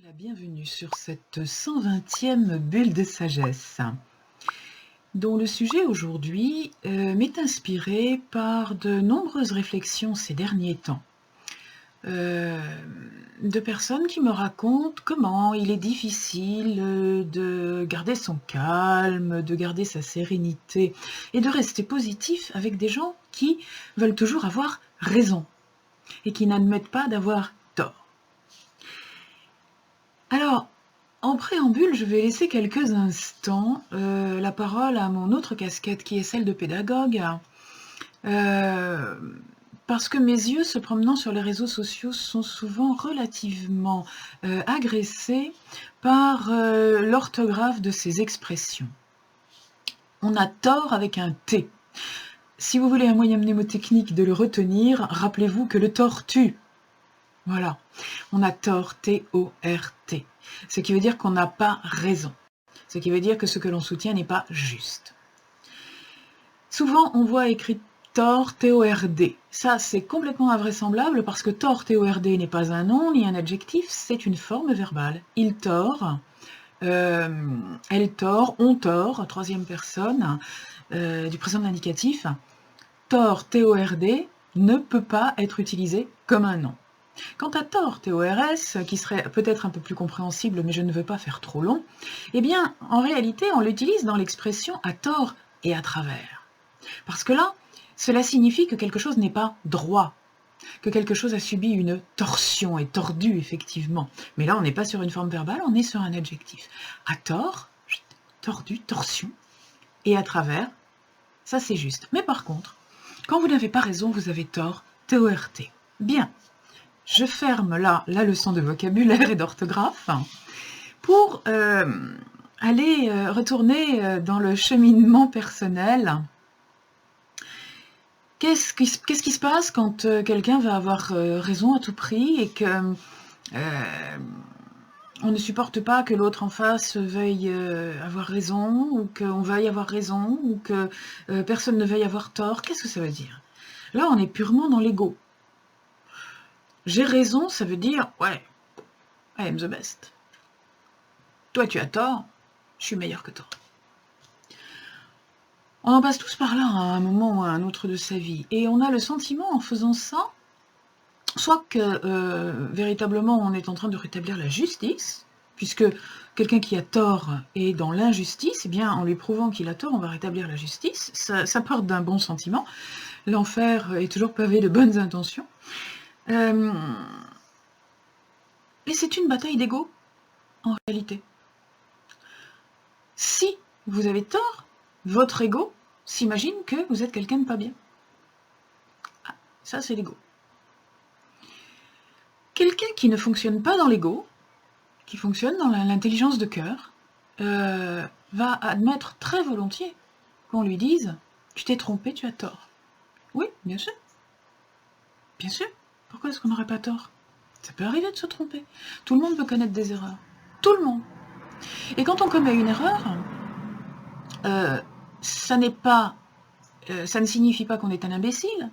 La bienvenue sur cette 120e bulle de sagesse, dont le sujet aujourd'hui m'est inspiré par de nombreuses réflexions ces derniers temps, de personnes qui me racontent comment il est difficile de garder son calme, de garder sa sérénité et de rester positif avec des gens qui veulent toujours avoir raison et qui n'admettent pas d'avoir tort. Alors, en préambule, je vais laisser quelques instants la parole à mon autre casquette qui est celle de pédagogue, parce que mes yeux se promenant sur les réseaux sociaux sont souvent relativement agressés par l'orthographe de ces expressions. On a tort avec un T. Si vous voulez un moyen mnémotechnique de le retenir, rappelez-vous que le tort tue. Voilà, on a tort, T-O-R-T, ce qui veut dire qu'on n'a pas raison, ce qui veut dire que ce que l'on soutient n'est pas juste. Souvent, on voit écrit tort, T-O-R-D. Ça, c'est complètement invraisemblable parce que tort, T-O-R-D n'est pas un nom ni un adjectif, c'est une forme verbale. Il tord, elle tord, on tord, troisième personne du présent indicatif. Tort, T-O-R-D, ne peut pas être utilisé comme un nom. Quant à tort, T-O-R-S, qui serait peut-être un peu plus compréhensible, mais je ne veux pas faire trop long, eh bien, en réalité, on l'utilise dans l'expression à tort et à travers. Parce que là, cela signifie que quelque chose n'est pas droit, que quelque chose a subi une torsion, est tordu, effectivement. Mais là, on n'est pas sur une forme verbale, on est sur un adjectif. À tort, tordu, torsion, et à travers, ça c'est juste. Mais par contre, quand vous n'avez pas raison, vous avez tort, T-O-R-T. Bien. Je ferme là la leçon de vocabulaire et d'orthographe pour aller retourner dans le cheminement personnel. Qu'est-ce qui se passe quand quelqu'un va avoir raison à tout prix et que on ne supporte pas que l'autre en face veuille avoir raison ou qu'on veuille avoir raison ou que personne ne veuille avoir tort? Qu'est-ce que ça veut dire? Là, on est purement dans l'ego. J'ai raison, ça veut dire, ouais, I am the best. Toi, tu as tort, je suis meilleur que toi. On en passe tous par là à un moment ou à un autre de sa vie. Et on a le sentiment, en faisant ça, soit que véritablement on est en train de rétablir la justice, puisque quelqu'un qui a tort est dans l'injustice, eh bien, en lui prouvant qu'il a tort, on va rétablir la justice. Ça part d'un bon sentiment. L'enfer est toujours pavé de bonnes intentions. Et c'est une bataille d'ego, en réalité. Si vous avez tort, votre ego s'imagine que vous êtes quelqu'un de pas bien. Ah, ça, c'est l'ego. Quelqu'un qui ne fonctionne pas dans l'ego, qui fonctionne dans l'intelligence de cœur, va admettre très volontiers qu'on lui dise « Tu t'es trompé, tu as tort ». Oui, bien sûr. Bien sûr. Pourquoi est-ce qu'on n'aurait pas tort? Ça peut arriver de se tromper. Tout le monde peut connaître des erreurs. Tout le monde. Et quand on commet une erreur, ça ne signifie pas qu'on est un imbécile,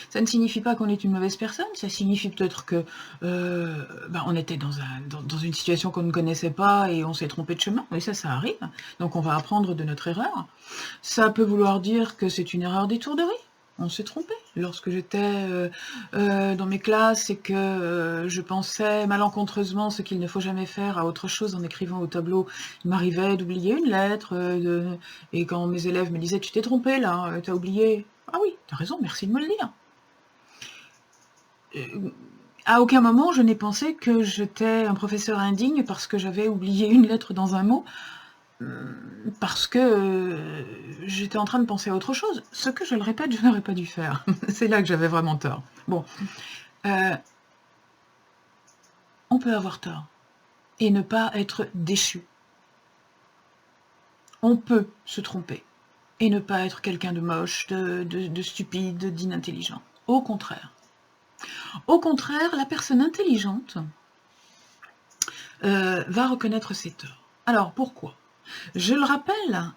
ça ne signifie pas qu'on est une mauvaise personne, ça signifie peut-être que on était dans une situation qu'on ne connaissait pas et on s'est trompé de chemin, et ça arrive, donc on va apprendre de notre erreur. Ça peut vouloir dire que c'est une erreur d'étourderie. On s'est trompé. Lorsque j'étais dans mes classes et que je pensais malencontreusement ce qu'il ne faut jamais faire à autre chose en écrivant au tableau, il m'arrivait d'oublier une lettre, et quand mes élèves me disaient « Tu t'es trompé là, t'as oublié ». Ah oui, t'as raison, merci de me le dire. À aucun moment je n'ai pensé que j'étais un professeur indigne parce que j'avais oublié une lettre dans un mot, parce que j'étais en train de penser à autre chose. Ce que, je le répète, je n'aurais pas dû faire. C'est là que j'avais vraiment tort. Bon. On peut avoir tort et ne pas être déchu. On peut se tromper et ne pas être quelqu'un de moche, de stupide, d'inintelligent. Au contraire. Au contraire, la personne intelligente va reconnaître ses torts. Alors, pourquoi ? Je le rappelle,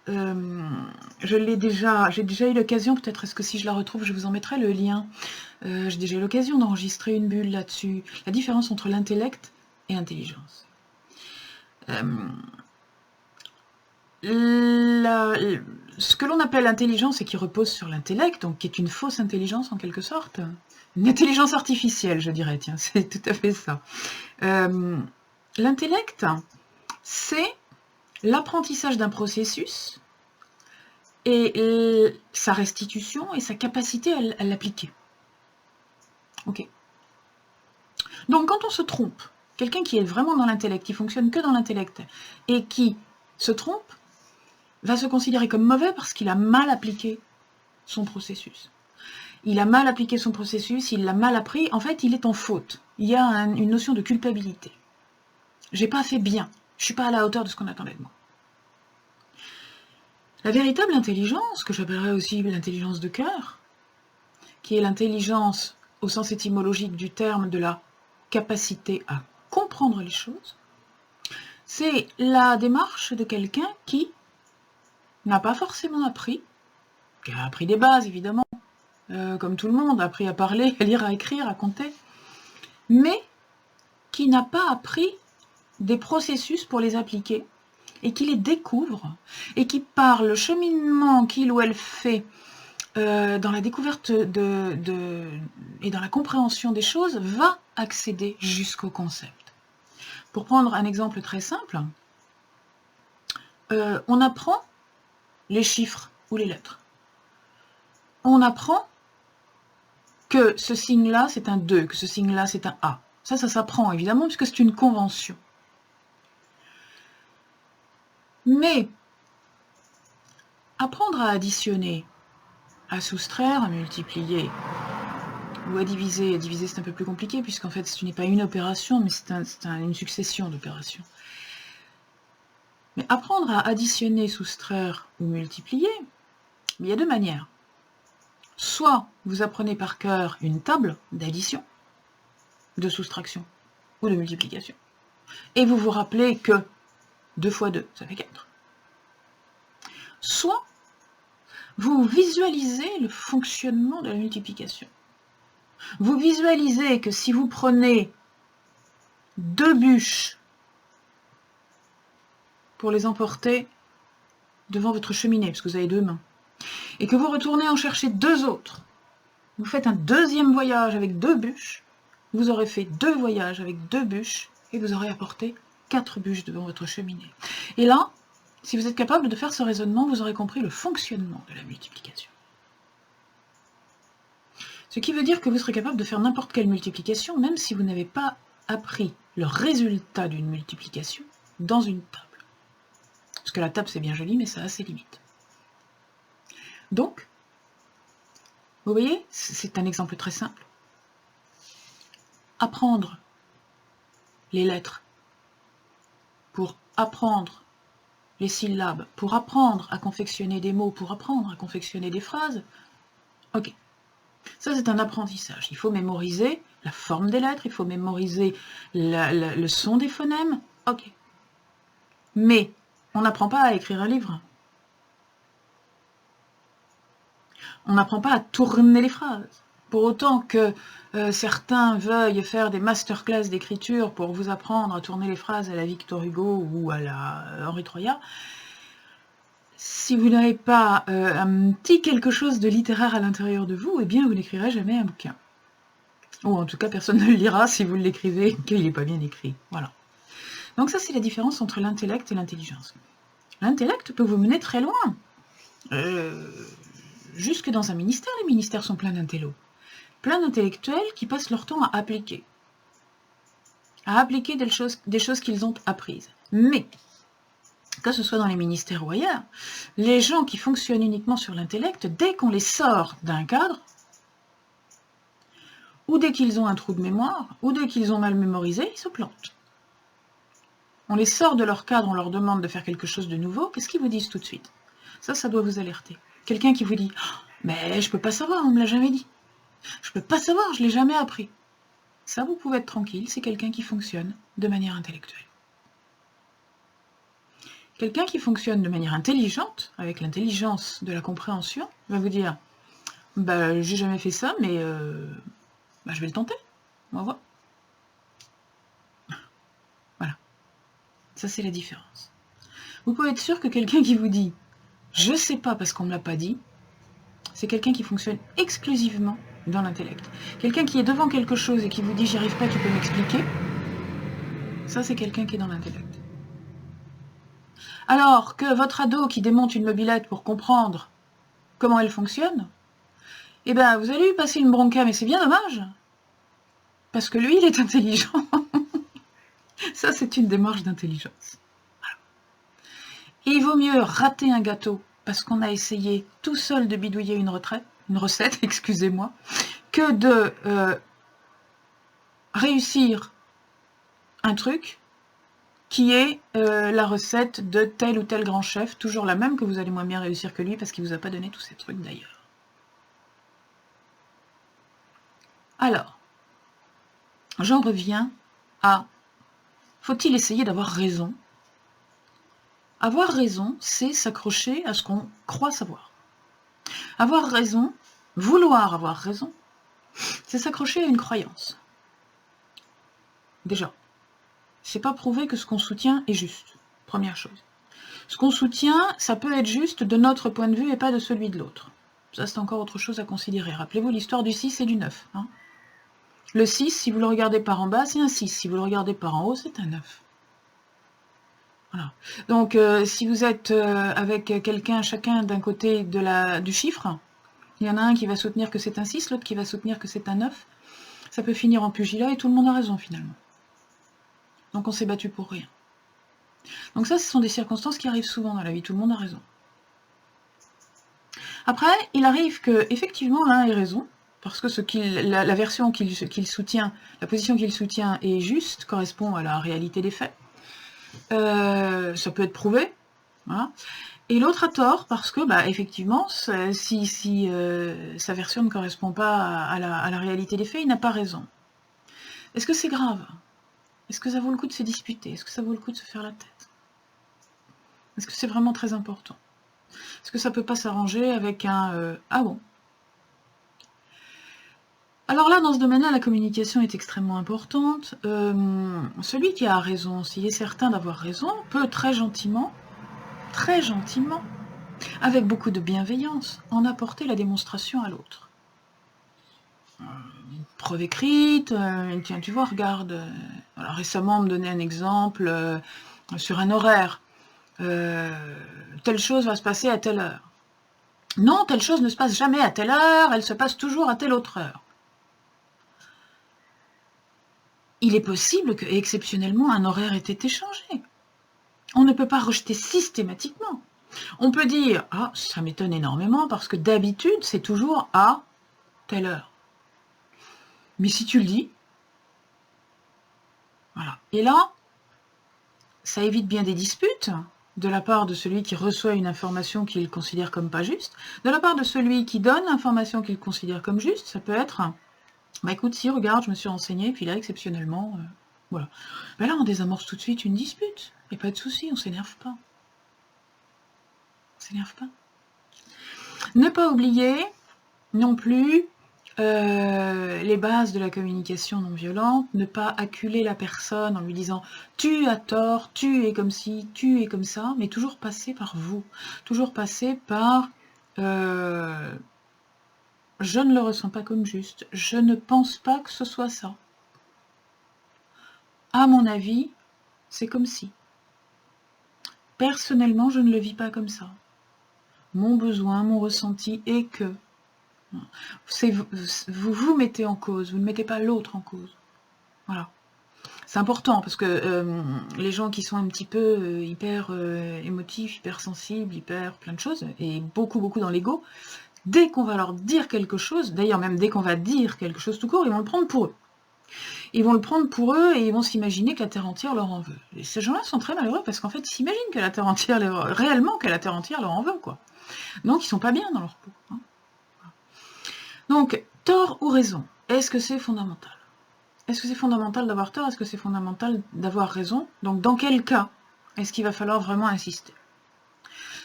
j'ai déjà eu l'occasion, peut-être est-ce que si je la retrouve, je vous en mettrai le lien. J'ai déjà eu l'occasion d'enregistrer une bulle là-dessus. La différence entre l'intellect et l'intelligence. Ce que l'on appelle intelligence et qui repose sur l'intellect, donc qui est une fausse intelligence en quelque sorte, une intelligence artificielle, je dirais, tiens, c'est tout à fait ça. L'intellect, c'est l'apprentissage d'un processus et sa restitution et sa capacité à l'appliquer. Ok. Donc quand on se trompe, quelqu'un qui est vraiment dans l'intellect, qui fonctionne que dans l'intellect, et qui se trompe, va se considérer comme mauvais parce qu'il a mal appliqué son processus. Il a mal appliqué son processus, il l'a mal appris, en fait il est en faute. Il y a une notion de culpabilité. J'ai pas fait bien, je suis pas à la hauteur de ce qu'on attendait de moi. La véritable intelligence, que j'appellerais aussi l'intelligence de cœur, qui est l'intelligence au sens étymologique du terme de la capacité à comprendre les choses, c'est la démarche de quelqu'un qui n'a pas forcément appris, qui a appris des bases évidemment, comme tout le monde, a appris à parler, à lire, à écrire, à compter, mais qui n'a pas appris des processus pour les appliquer, et qui les découvre, et qui par le cheminement qu'il ou elle fait dans la découverte et dans la compréhension des choses, va accéder jusqu'au concept. Pour prendre un exemple très simple, on apprend les chiffres ou les lettres. On apprend que ce signe-là, c'est un 2, que ce signe-là, c'est un A. Ça s'apprend, évidemment, puisque c'est une convention. Mais apprendre à additionner, à soustraire, à multiplier, ou à diviser. Diviser, c'est un peu plus compliqué, puisqu'en fait, ce n'est pas une opération, mais c'est une succession d'opérations. Mais apprendre à additionner, soustraire ou multiplier, il y a deux manières. Soit vous apprenez par cœur une table d'addition, de soustraction ou de multiplication, et vous vous rappelez que 2 fois 2, ça fait 4. Soit vous visualisez le fonctionnement de la multiplication. Vous visualisez que si vous prenez 2 bûches pour les emporter devant votre cheminée, parce que vous avez 2 mains, et que vous retournez en chercher 2 autres, vous faites un deuxième voyage avec 2 bûches, vous aurez fait 2 voyages avec 2 bûches, et vous aurez apporté 4 bûches devant votre cheminée. Et là, si vous êtes capable de faire ce raisonnement, vous aurez compris le fonctionnement de la multiplication. Ce qui veut dire que vous serez capable de faire n'importe quelle multiplication, même si vous n'avez pas appris le résultat d'une multiplication dans une table. Parce que la table, c'est bien joli, mais ça a ses limites. Donc, vous voyez, c'est un exemple très simple. Apprendre les lettres pour apprendre les syllabes, pour apprendre à confectionner des mots, pour apprendre à confectionner des phrases, ok. Ça, c'est un apprentissage. Il faut mémoriser la forme des lettres, il faut mémoriser le son des phonèmes, ok. Mais on n'apprend pas à écrire un livre. On n'apprend pas à tourner les phrases. Pour autant que certains veuillent faire des masterclass d'écriture pour vous apprendre à tourner les phrases à la Victor Hugo ou à la Henri Troyat, si vous n'avez pas un petit quelque chose de littéraire à l'intérieur de vous, eh bien vous n'écrirez jamais un bouquin. Ou en tout cas, personne ne le lira si vous l'écrivez et qu'il n'est pas bien écrit. Voilà. Donc ça, c'est la différence entre l'intellect et l'intelligence. L'intellect peut vous mener très loin. Jusque dans un ministère, les ministères sont pleins d'intellos. Plein d'intellectuels qui passent leur temps à appliquer des choses qu'ils ont apprises. Mais, que ce soit dans les ministères ou ailleurs, les gens qui fonctionnent uniquement sur l'intellect, dès qu'on les sort d'un cadre, ou dès qu'ils ont un trou de mémoire, ou dès qu'ils ont mal mémorisé, ils se plantent. On les sort de leur cadre, on leur demande de faire quelque chose de nouveau, qu'est-ce qu'ils vous disent tout de suite? Ça doit vous alerter. Quelqu'un qui vous dit oh, « mais je peux pas savoir, on me l'a jamais dit. Je peux pas savoir, je l'ai jamais appris. » Ça, vous pouvez être tranquille, c'est quelqu'un qui fonctionne de manière intellectuelle. Quelqu'un qui fonctionne de manière intelligente, avec l'intelligence de la compréhension, va vous dire « bah, j'ai jamais fait ça, mais je vais le tenter, on va voir. » Voilà. Ça, c'est la différence. Vous pouvez être sûr que quelqu'un qui vous dit « je sais pas parce qu'on me l'a pas dit », c'est quelqu'un qui fonctionne exclusivement dans l'intellect. Quelqu'un qui est devant quelque chose et qui vous dit « j'y arrive pas, tu peux m'expliquer », ça, c'est quelqu'un qui est dans l'intellect. Alors que votre ado qui démonte une mobilette pour comprendre comment elle fonctionne, eh ben, vous allez lui passer une bronca, mais c'est bien dommage, parce que lui, il est intelligent. Ça, c'est une démarche d'intelligence. Et il vaut mieux rater un gâteau parce qu'on a essayé tout seul de bidouiller une recette, excusez-moi, que de réussir un truc qui est la recette de tel ou tel grand chef, toujours la même, que vous allez moins bien réussir que lui parce qu'il ne vous a pas donné tous ces trucs d'ailleurs. Alors, j'en reviens à faut-il essayer d'avoir raison? Avoir raison, c'est s'accrocher à ce qu'on croit savoir. Avoir raison, vouloir avoir raison, c'est s'accrocher à une croyance. Déjà, c'est pas prouver que ce qu'on soutient est juste, première chose. Ce qu'on soutient, ça peut être juste de notre point de vue et pas de celui de l'autre. Ça, c'est encore autre chose à considérer. Rappelez-vous l'histoire du 6 et du 9. Hein. Le 6, si vous le regardez par en bas, c'est un 6. Si vous le regardez par en haut, c'est un 9. Voilà. Donc, si vous êtes avec quelqu'un, chacun d'un côté du chiffre, il y en a un qui va soutenir que c'est un 6, l'autre qui va soutenir que c'est un 9, ça peut finir en pugilat et tout le monde a raison finalement. Donc on s'est battu pour rien. Donc ça, ce sont des circonstances qui arrivent souvent dans la vie, tout le monde a raison. Après, il arrive que effectivement l'un ait raison, parce que la version qu'il soutient, la position qu'il soutient est juste, correspond à la réalité des faits. Ça peut être prouvé, voilà. Et l'autre a tort parce que, effectivement, si sa version ne correspond pas à la réalité des faits, il n'a pas raison. Est-ce que c'est grave? Est-ce que ça vaut le coup de se disputer? Est-ce que ça vaut le coup de se faire la tête? Est-ce que c'est vraiment très important? Est-ce que ça peut pas s'arranger avec un ah bon? Alors là, dans ce domaine-là, la communication est extrêmement importante. Celui qui a raison, s'il est certain d'avoir raison, peut très gentiment, avec beaucoup de bienveillance, en apporter la démonstration à l'autre. Preuve écrite, tiens, tu vois, regarde, alors récemment, on me donnait un exemple sur un horaire. Telle chose va se passer à telle heure. Non, telle chose ne se passe jamais à telle heure, elle se passe toujours à telle autre heure. Il est possible que, exceptionnellement, un horaire ait été changé. On ne peut pas rejeter systématiquement. On peut dire, ah, ça m'étonne énormément, parce que d'habitude, c'est toujours à telle heure. Mais si tu le dis, voilà. Et là, ça évite bien des disputes, de la part de celui qui reçoit une information qu'il considère comme pas juste, de la part de celui qui donne l'information qu'il considère comme juste, ça peut être, écoute, si, regarde, je me suis renseignée, puis là, exceptionnellement, voilà. Ben là, on désamorce tout de suite une dispute, et pas de souci, on s'énerve pas. On s'énerve pas. Ne pas oublier, non plus, les bases de la communication non violente, ne pas acculer la personne en lui disant « tu as tort, tu es comme ci, tu es comme ça », mais toujours passer par vous, toujours passer par « je ne le ressens pas comme juste, je ne pense pas que ce soit ça. À mon avis, c'est comme si. Personnellement, je ne le vis pas comme ça. Mon besoin, mon ressenti est que... » Vous vous mettez en cause, vous ne mettez pas l'autre en cause. Voilà. C'est important parce que les gens qui sont un petit peu hyper émotifs, hyper sensibles, hyper plein de choses, et beaucoup dans l'ego, dès qu'on va leur dire quelque chose, d'ailleurs même dès qu'on va dire quelque chose tout court, ils vont le prendre pour eux. Ils vont le prendre pour eux et ils vont s'imaginer que la Terre entière leur en veut. Et ces gens-là sont très malheureux parce qu'en fait, ils s'imaginent que la Terre entière, réellement que la Terre entière leur en veut, quoi. Donc ils sont pas bien dans leur peau. Hein. Donc, tort ou raison, est-ce que c'est fondamental? Est-ce que c'est fondamental d'avoir tort? Est-ce que c'est fondamental d'avoir raison? Donc, dans quel cas est-ce qu'il va falloir vraiment insister?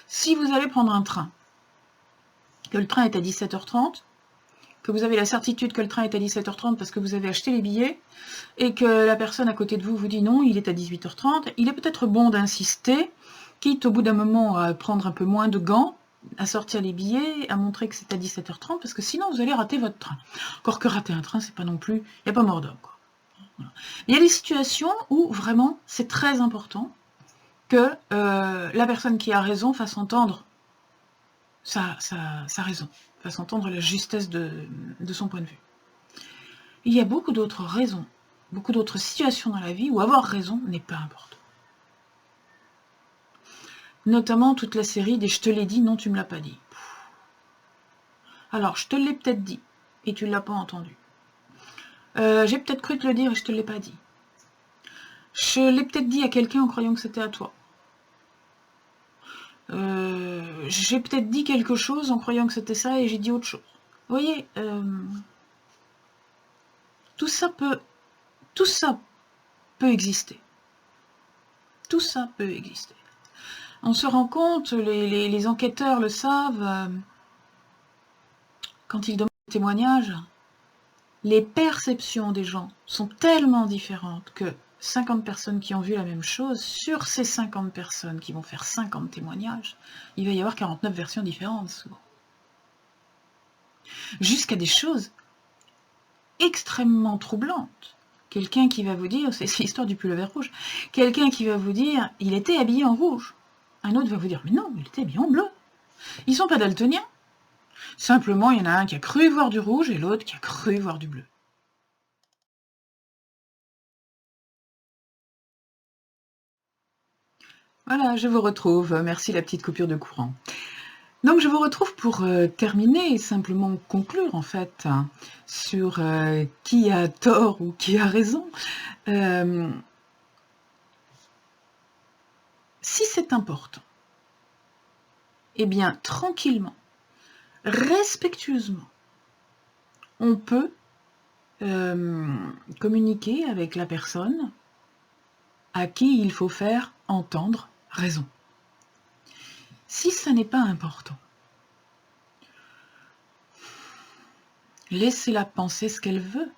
Si vous allez prendre un train, que le train est à 17h30, que vous avez la certitude que le train est à 17h30 parce que vous avez acheté les billets, et que la personne à côté de vous vous dit non, il est à 18h30, il est peut-être bon d'insister, quitte au bout d'un moment à prendre un peu moins de gants, à sortir les billets, à montrer que c'est à 17h30, parce que sinon vous allez rater votre train. Encore que rater un train, c'est pas non plus, il n'y a pas mort d'homme, quoi. Voilà. Il y a des situations où vraiment c'est très important que la personne qui a raison fasse entendre sa raison, fasse entendre la justesse de son point de vue. Il y a beaucoup d'autres raisons, beaucoup d'autres situations dans la vie où avoir raison n'est pas important. Notamment toute la série des « je te l'ai dit, non tu me l'as pas dit ». Alors, je te l'ai peut-être dit, et tu ne l'as pas entendu. J'ai peut-être cru te le dire et je te l'ai pas dit. Je l'ai peut-être dit à quelqu'un en croyant que c'était à toi. J'ai peut-être dit quelque chose en croyant que c'était ça et j'ai dit autre chose. Vous voyez, tout ça peut exister. Tout ça peut exister. On se rend compte, les enquêteurs le savent, quand ils demandent des témoignages, les perceptions des gens sont tellement différentes que 50 personnes qui ont vu la même chose, sur ces 50 personnes qui vont faire 50 témoignages, il va y avoir 49 versions différentes souvent. Jusqu'à des choses extrêmement troublantes. Quelqu'un qui va vous dire, c'est l'histoire du pull vert rouge, quelqu'un qui va vous dire, il était habillé en rouge. Un autre va vous dire, mais non, il était habillé en bleu. Ils sont pas daltoniens. Simplement, il y en a un qui a cru voir du rouge et l'autre qui a cru voir du bleu. Voilà, je vous retrouve. Merci la petite coupure de courant. Donc je vous retrouve pour terminer et simplement conclure en fait sur qui a tort ou qui a raison. Si c'est important, eh bien tranquillement, respectueusement, on peut communiquer avec la personne à qui il faut faire entendre raison. Si ça n'est pas important, laissez-la penser ce qu'elle veut.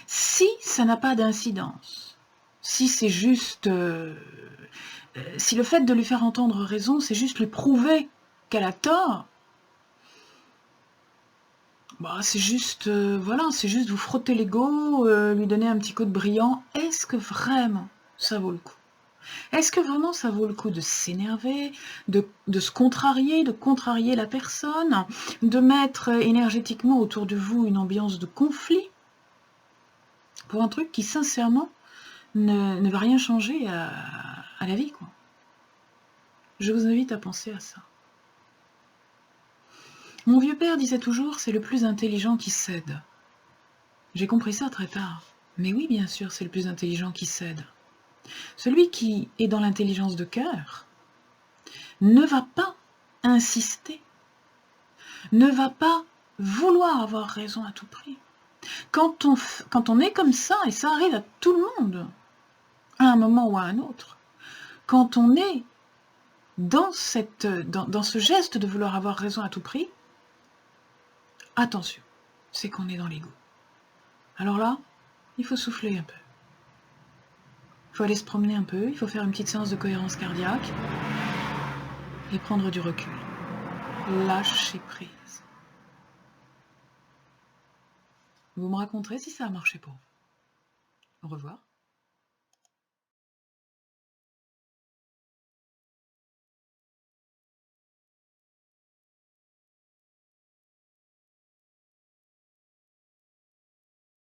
Si ça n'a pas d'incidence, si c'est juste... si le fait de lui faire entendre raison, c'est juste lui prouver qu'elle a tort, bah, c'est juste, voilà, c'est juste vous frotter l'ego, lui donner un petit coup de brillant. Est-ce que vraiment ça vaut le coup? Est-ce que vraiment ça vaut le coup de s'énerver, de se contrarier, de contrarier la personne, de mettre énergétiquement autour de vous une ambiance de conflit pour un truc qui, sincèrement, ne va rien changer à la vie, quoi. Je vous invite à penser à ça. Mon vieux père disait toujours, c'est le plus intelligent qui cède. J'ai compris ça très tard. Mais oui, bien sûr, c'est le plus intelligent qui cède. Celui qui est dans l'intelligence de cœur ne va pas insister, ne va pas vouloir avoir raison à tout prix. Quand on est comme ça, et ça arrive à tout le monde, à un moment ou à un autre, quand on est dans ce geste de vouloir avoir raison à tout prix, attention, c'est qu'on est dans l'ego. Alors là, il faut souffler un peu. Il faut aller se promener un peu, il faut faire une petite séance de cohérence cardiaque et prendre du recul. Lâcher prise. Vous me raconterez si ça a marché pour vous. Au revoir.